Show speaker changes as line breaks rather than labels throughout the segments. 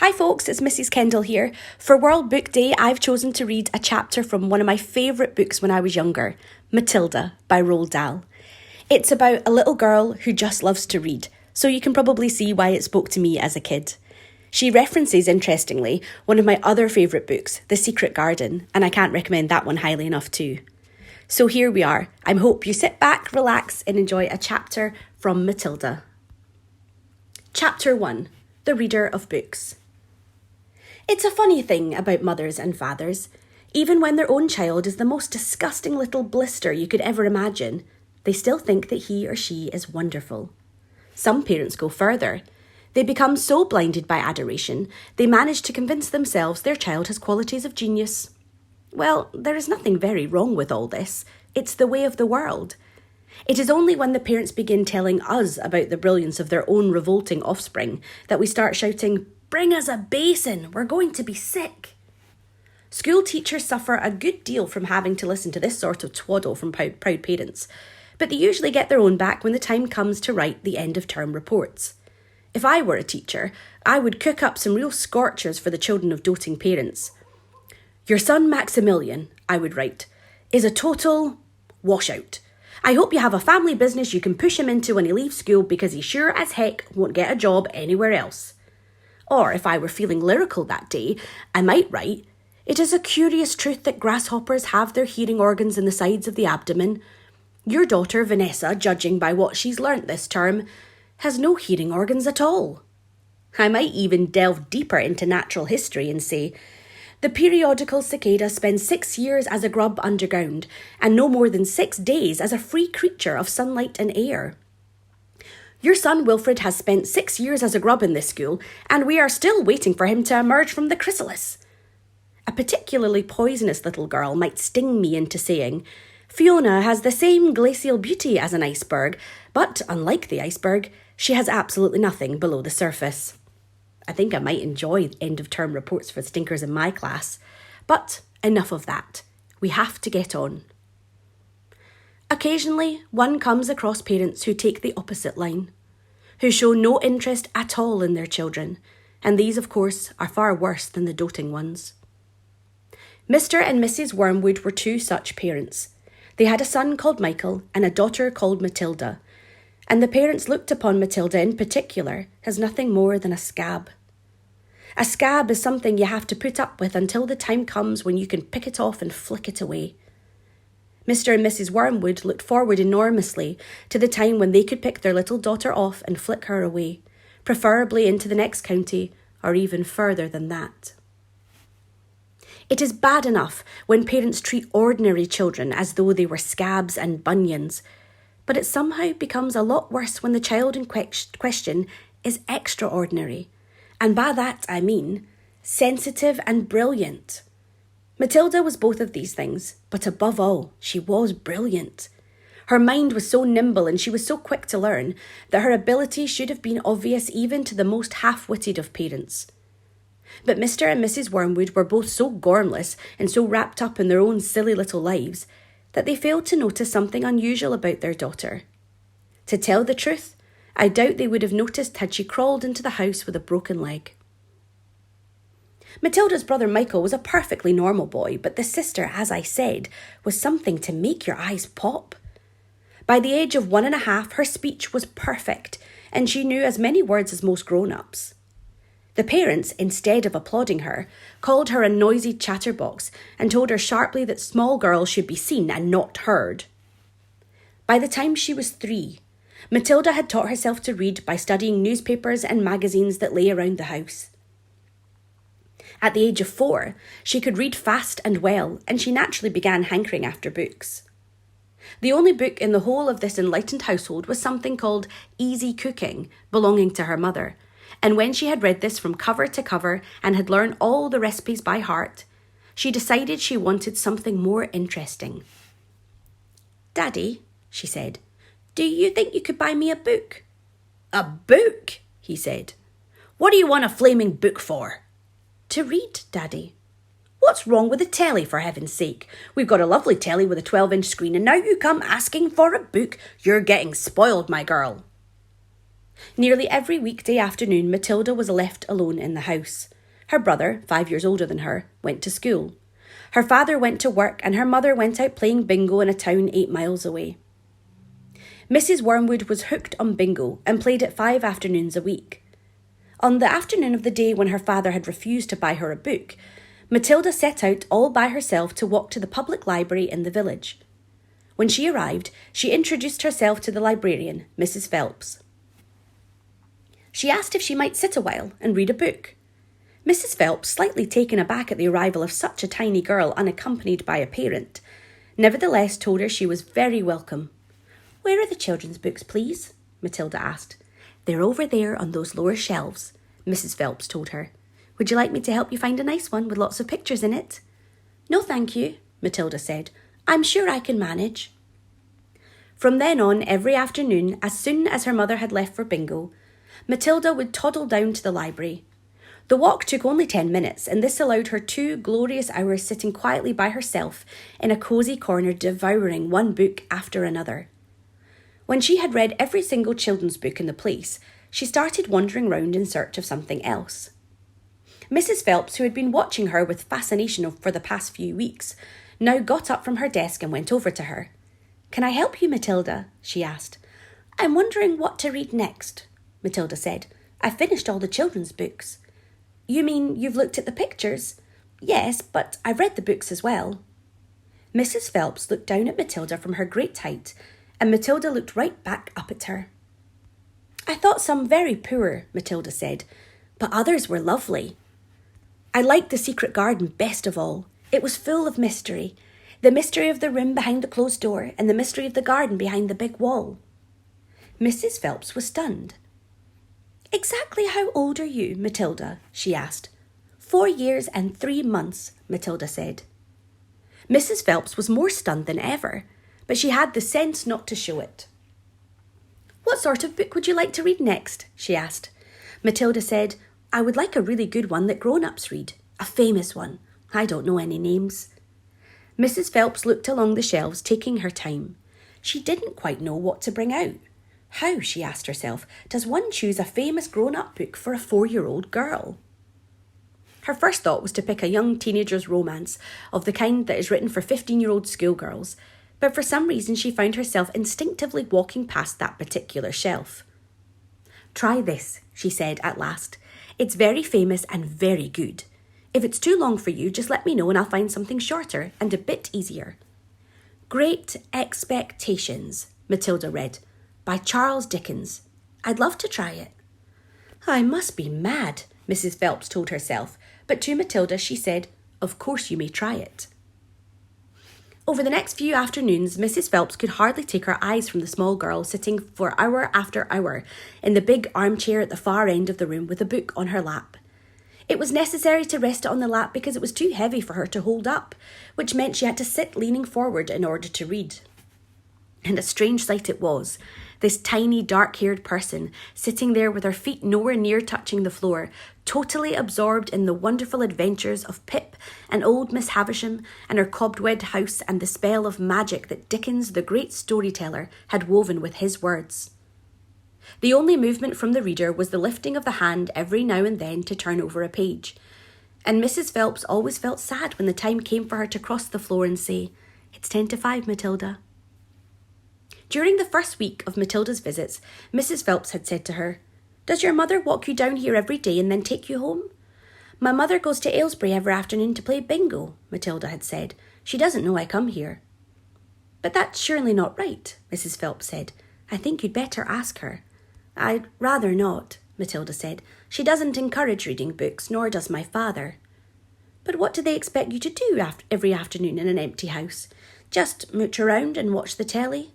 Hi folks, it's Mrs. Kendall here. For World Book Day, I've chosen to read a chapter from one of my favourite books when I was younger, Matilda by Roald Dahl. It's about a little girl who just loves to read, so you can probably see why it spoke to me as a kid. She references, interestingly, one of my other favourite books, The Secret Garden, and I can't recommend that one highly enough too. So here we are. I hope you sit back, relax and enjoy a chapter from Matilda. Chapter 1. The Reader of Books. It's a funny thing about mothers and fathers. Even when their own child is the most disgusting little blister you could ever imagine, they still think that he or she is wonderful. Some parents go further. They become so blinded by adoration, they manage to convince themselves their child has qualities of genius. Well, there is nothing very wrong with all this. It's the way of the world. It is only when the parents begin telling us about the brilliance of their own revolting offspring that we start shouting, "Bring us a basin, we're going to be sick." School teachers suffer a good deal from having to listen to this sort of twaddle from proud parents, but they usually get their own back when the time comes to write the end-of-term reports. If I were a teacher, I would cook up some real scorchers for the children of doting parents. "Your son Maximilian," I would write, "is a total washout. I hope you have a family business you can push him into when he leaves school because he sure as heck won't get a job anywhere else." Or if I were feeling lyrical that day, I might write, "It is a curious truth that grasshoppers have their hearing organs in the sides of the abdomen. Your daughter Vanessa, judging by what she's learnt this term, has no hearing organs at all." I might even delve deeper into natural history and say, "The periodical cicada spends 6 years as a grub underground and no more than 6 days as a free creature of sunlight and air. Your son Wilfred has spent 6 years as a grub in this school, and we are still waiting for him to emerge from the chrysalis." A particularly poisonous little girl might sting me into saying, "Fiona has the same glacial beauty as an iceberg, but unlike the iceberg, she has absolutely nothing below the surface." I think I might enjoy end-of-term reports for stinkers in my class. But enough of that. We have to get on. Occasionally, one comes across parents who take the opposite line, who show no interest at all in their children, and these, of course, are far worse than the doting ones. Mr. and Mrs. Wormwood were two such parents. They had a son called Michael and a daughter called Matilda, and the parents looked upon Matilda in particular as nothing more than a scab. A scab is something you have to put up with until the time comes when you can pick it off and flick it away. Mr. and Mrs. Wormwood looked forward enormously to the time when they could pick their little daughter off and flick her away, preferably into the next county or even further than that. It is bad enough when parents treat ordinary children as though they were scabs and bunions, but it somehow becomes a lot worse when the child in question is extraordinary, and by that I mean sensitive and brilliant. Matilda was both of these things, but above all, she was brilliant. Her mind was so nimble and she was so quick to learn that her ability should have been obvious even to the most half-witted of parents. But Mr. and Mrs. Wormwood were both so gormless and so wrapped up in their own silly little lives that they failed to notice something unusual about their daughter. To tell the truth, I doubt they would have noticed had she crawled into the house with a broken leg. Matilda's brother Michael was a perfectly normal boy, but the sister, as I said, was something to make your eyes pop. By the age of 1.5, her speech was perfect, and she knew as many words as most grown-ups. The parents, instead of applauding her, called her a noisy chatterbox and told her sharply that small girls should be seen and not heard. By the time she was 3, Matilda had taught herself to read by studying newspapers and magazines that lay around the house. At the age of 4, she could read fast and well, and she naturally began hankering after books. The only book in the whole of this enlightened household was something called Easy Cooking, belonging to her mother, and when she had read this from cover to cover and had learned all the recipes by heart, she decided she wanted something more interesting. "Daddy," she said, "do you think you could buy me a book?" "A book?" he said. "What do you want a flaming book for?" "To read, Daddy." "What's wrong with the telly, for heaven's sake? We've got a lovely telly with a 12-inch screen and now you come asking for a book. You're getting spoiled, my girl." Nearly every weekday afternoon, Matilda was left alone in the house. Her brother, 5 years older than her, went to school. Her father went to work and her mother went out playing bingo in a town 8 miles away. Mrs. Wormwood was hooked on bingo and played it 5 afternoons a week. On the afternoon of the day when her father had refused to buy her a book, Matilda set out all by herself to walk to the public library in the village. When she arrived, she introduced herself to the librarian, Mrs. Phelps. She asked if she might sit a while and read a book. Mrs. Phelps, slightly taken aback at the arrival of such a tiny girl unaccompanied by a parent, nevertheless told her she was very welcome. "Where are the children's books, please?" Matilda asked. "They're over there on those lower shelves," Mrs. Phelps told her. "Would you like me to help you find a nice one with lots of pictures in it?" "No, thank you," Matilda said. "I'm sure I can manage." From then on, every afternoon, as soon as her mother had left for bingo, Matilda would toddle down to the library. The walk took only 10 minutes, and this allowed her 2 glorious hours sitting quietly by herself in a cosy corner devouring one book after another. When she had read every single children's book in the place, she started wandering round in search of something else. Mrs. Phelps, who had been watching her with fascination for the past few weeks, now got up from her desk and went over to her. "Can I help you, Matilda?" she asked. "I'm wondering what to read next," Matilda said. "I've finished all the children's books." "You mean you've looked at the pictures?" "Yes, but I've read the books as well." Mrs. Phelps looked down at Matilda from her great height, and Matilda looked right back up at her. "I thought some very poor," Matilda said, "but others were lovely. I liked The Secret Garden best of all. It was full of mystery. The mystery of the room behind the closed door and the mystery of the garden behind the big wall." Mrs. Phelps was stunned. "Exactly how old are you, Matilda?" she asked. 4 years and 3 months, Matilda said. Mrs. Phelps was more stunned than ever, but she had the sense not to show it. "What sort of book would you like to read next?" she asked. Matilda said, "I would like a really good one that grown-ups read, a famous one. I don't know any names." Mrs. Phelps looked along the shelves, taking her time. She didn't quite know what to bring out. How, she asked herself, does one choose a famous grown-up book for a 4-year-old girl? Her first thought was to pick a young teenager's romance of the kind that is written for 15-year-old schoolgirls, but for some reason she found herself instinctively walking past that particular shelf. "Try this," she said at last. "It's very famous and very good. If it's too long for you, just let me know and I'll find something shorter and a bit easier." "Great Expectations," Matilda read, by Charles Dickens. "I'd love to try it." "I must be mad," Mrs. Phelps told herself, but to Matilda she said, "Of course you may try it." Over the next few afternoons, Mrs. Phelps could hardly take her eyes from the small girl sitting for hour after hour in the big armchair at the far end of the room with a book on her lap. It was necessary to rest it on the lap because it was too heavy for her to hold up, which meant she had to sit leaning forward in order to read. And a strange sight it was, this tiny dark-haired person sitting there with her feet nowhere near touching the floor, totally absorbed in the wonderful adventures of Pip and old Miss Havisham and her cobwebbed house and the spell of magic that Dickens, the great storyteller, had woven with his words. The only movement from the reader was the lifting of the hand every now and then to turn over a page, and Mrs. Phelps always felt sad when the time came for her to cross the floor and say, "It's 10 to 5, Matilda." During the first week of Matilda's visits, Mrs. Phelps had said to her, "Does your mother walk you down here every day and then take you home?" "My mother goes to Aylesbury every afternoon to play bingo," Matilda had said. "She doesn't know I come here." "But that's surely not right," Mrs. Phelps said. "I think you'd better ask her." "I'd rather not," Matilda said. "She doesn't encourage reading books, nor does my father." "But what do they expect you to do every afternoon in an empty house? Just mooch around and watch the telly?"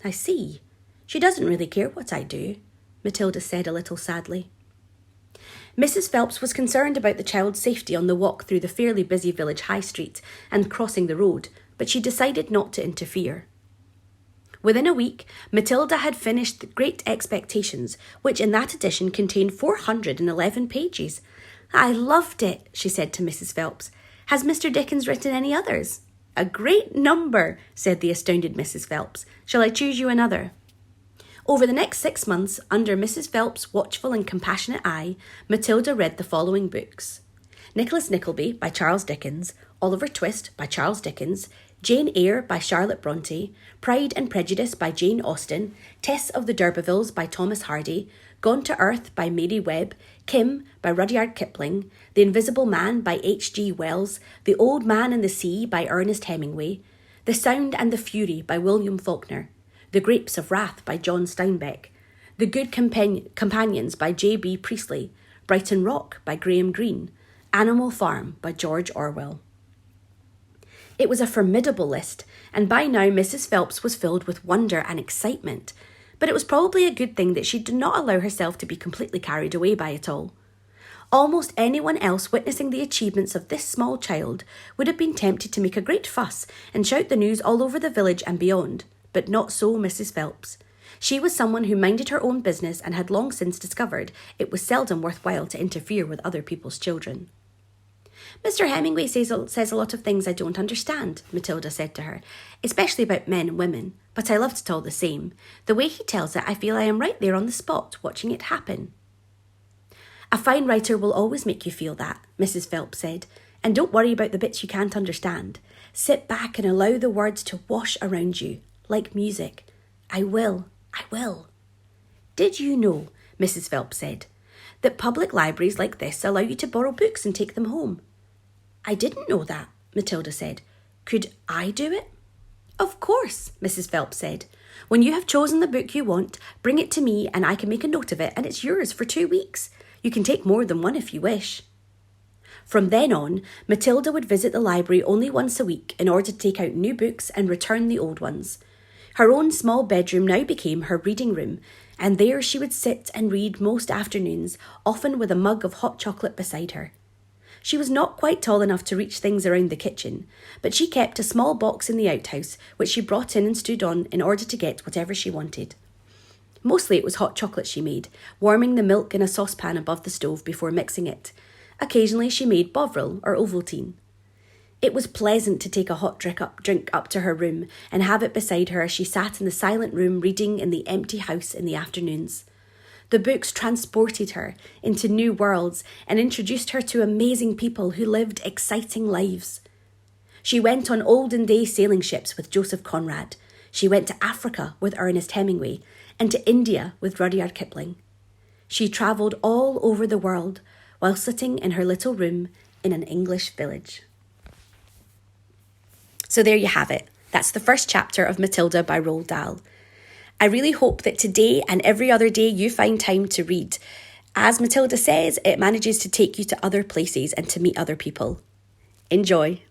"I see. She doesn't really care what I do," Matilda said a little sadly. Mrs. Phelps was concerned about the child's safety on the walk through the fairly busy village high street and crossing the road, but she decided not to interfere. Within a week, Matilda had finished The Great Expectations, which in that edition contained 411 pages. "I loved it," she said to Mrs. Phelps. "Has Mr. Dickens written any others?" "A great number," said the astounded Mrs. Phelps. "Shall I choose you another?" Over the next 6 months, under Mrs. Phelps' watchful and compassionate eye, Matilda read the following books: Nicholas Nickleby by Charles Dickens, Oliver Twist by Charles Dickens, Jane Eyre by Charlotte Bronte, Pride and Prejudice by Jane Austen, Tess of the D'Urbervilles by Thomas Hardy, Gone to Earth by Mary Webb, Kim by Rudyard Kipling, The Invisible Man by H.G. Wells, The Old Man and the Sea by Ernest Hemingway, The Sound and the Fury by William Faulkner, The Grapes of Wrath by John Steinbeck, The Good Companions by J.B. Priestley, Brighton Rock by Graham Greene, Animal Farm by George Orwell. It was a formidable list, and by now Mrs. Phelps was filled with wonder and excitement, but it was probably a good thing that she did not allow herself to be completely carried away by it all. Almost anyone else witnessing the achievements of this small child would have been tempted to make a great fuss and shout the news all over the village and beyond, but not so Mrs. Phelps. She was someone who minded her own business and had long since discovered it was seldom worthwhile to interfere with other people's children. Mr. Hemingway says a lot of things I don't understand, Matilda said to her, especially about men and women, but I loved it all the same. The way he tells it, I feel I am right there on the spot, watching it happen. A fine writer will always make you feel that, Mrs. Phelps said, and don't worry about the bits you can't understand. Sit back and allow the words to wash around you, like music. I will. Did you know, Mrs. Phelps said, that public libraries like this allow you to borrow books and take them home? I didn't know that, Matilda said. Could I do it? Of course, Mrs. Phelps said. When you have chosen the book you want, bring it to me and I can make a note of it and it's yours for 2 weeks. You can take more than one if you wish. From then on, Matilda would visit the library only once a week in order to take out new books and return the old ones. Her own small bedroom now became her reading room, and there she would sit and read most afternoons, often with a mug of hot chocolate beside her. She was not quite tall enough to reach things around the kitchen, but she kept a small box in the outhouse which she brought in and stood on in order to get whatever she wanted. Mostly it was hot chocolate she made, warming the milk in a saucepan above the stove before mixing it. Occasionally she made Bovril or Ovaltine. It was pleasant to take a hot drink up to her room and have it beside her as she sat in the silent room reading in the empty house in the afternoons. The books transported her into new worlds and introduced her to amazing people who lived exciting lives. She went on olden day sailing ships with Joseph Conrad. She went to Africa with Ernest Hemingway and to India with Rudyard Kipling. She travelled all over the world while sitting in her little room in an English village. So there you have it. That's the first chapter of Matilda by Roald Dahl. I really hope that today and every other day you find time to read. As Matilda says, it manages to take you to other places and to meet other people. Enjoy.